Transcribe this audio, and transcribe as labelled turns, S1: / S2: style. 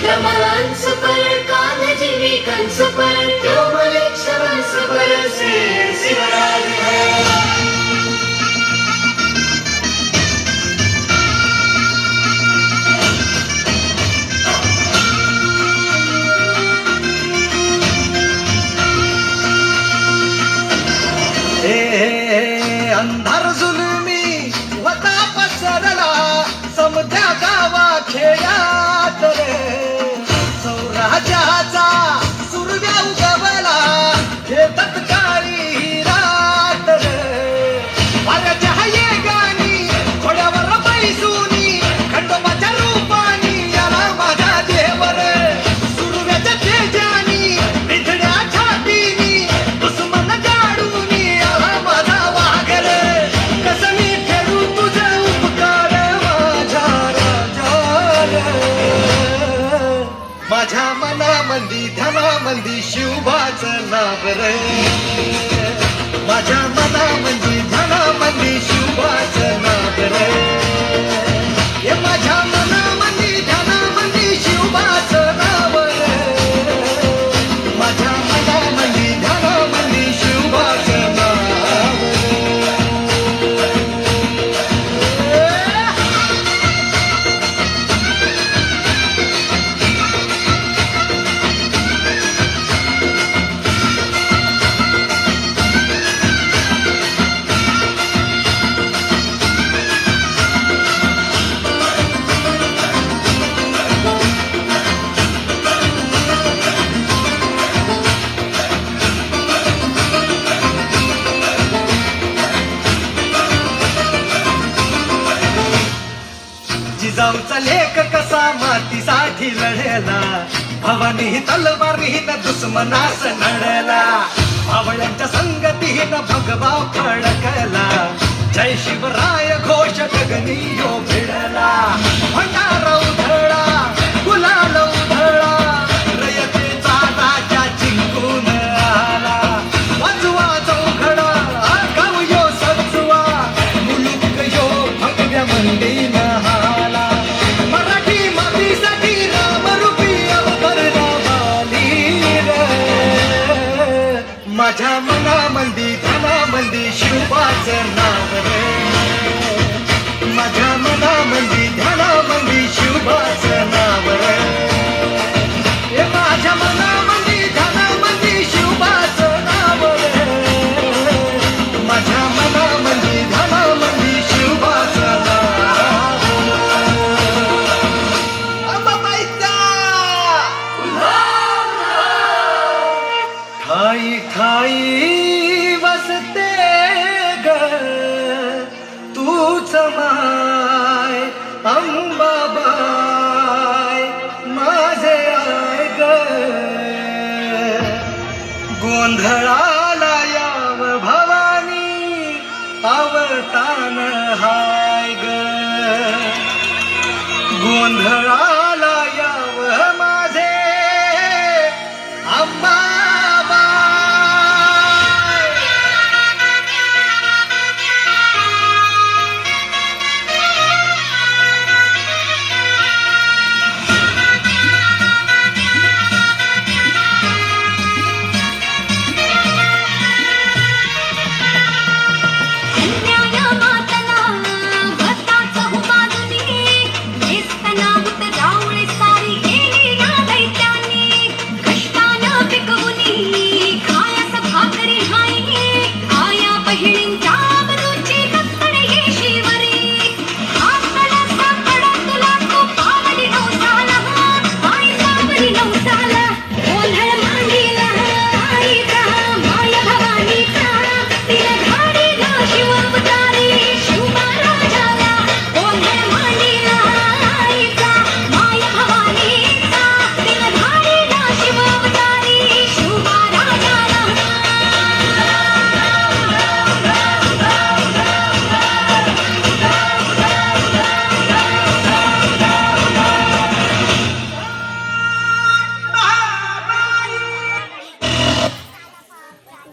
S1: कंस पर कालजीवी कंस पर जो मलेच्छवंश पर से शिवराज है।
S2: अंधार जुलमी होता पसरला समध्या गावा खेळात रे सौराज्याचा सुरव्या उगवला हे तत्काळी रात रे वाऱ्याच्या ये गाणी घोड्यावर बैसूनी खंडोबाच्या रूपानी याला माझा देवर सुरव्याच्या तेजानी निधड्या छातीनी दुश्मन जाडूनी याला माझा वाघर कस मी फेडू तुझे उपकार माझ्या राजा माझ्या मनामंदी ध्यानामंदी शिवबाचं नाव रे माझ्या मनामंदी ध्यानामंदी शिवबाचं नाव रे हे माझ्या मनामंदी ध्यानामंदी शिवबाचं नाव रे माझ्या मनामंदी ध्यानामंदी शिवबाचं नाव रे जिजाऊचा लेख कसा मातीसाठी लढला भवानी तलवारीनं दुश्मनास लढला भावळ्यांच्या संगतीनं भगवा फडकला जय शिवराय घोष गगनी यो भिडला भंडारा उधळला गुलाल उधळला रयतेचा राजा जिंकून आला वाजवा चौघडा गाव यो सजवा मुलुक यो भगव्या मंदीनं हाला मराठी मातीसाठी रामरूपी अवतरला रे माझ्या मनामंदी ध्यानामंदी शिवबाचं नाव रे माझ्या मनामंदी ध्यानामंदी शिवबाचं नाव रे हे माझ्या मनामंदी ध्यानामंदी शिवबाचं नाव रे माझ्या मनामंदी ध्यानामंदी शिवबाचं नाव अंबाबाईचा ठाई ठाई वसते ग तूच माय अंबाबाई माझे आय ग गोंधळाला याव भवानी अवतान हाय ग गोंधळा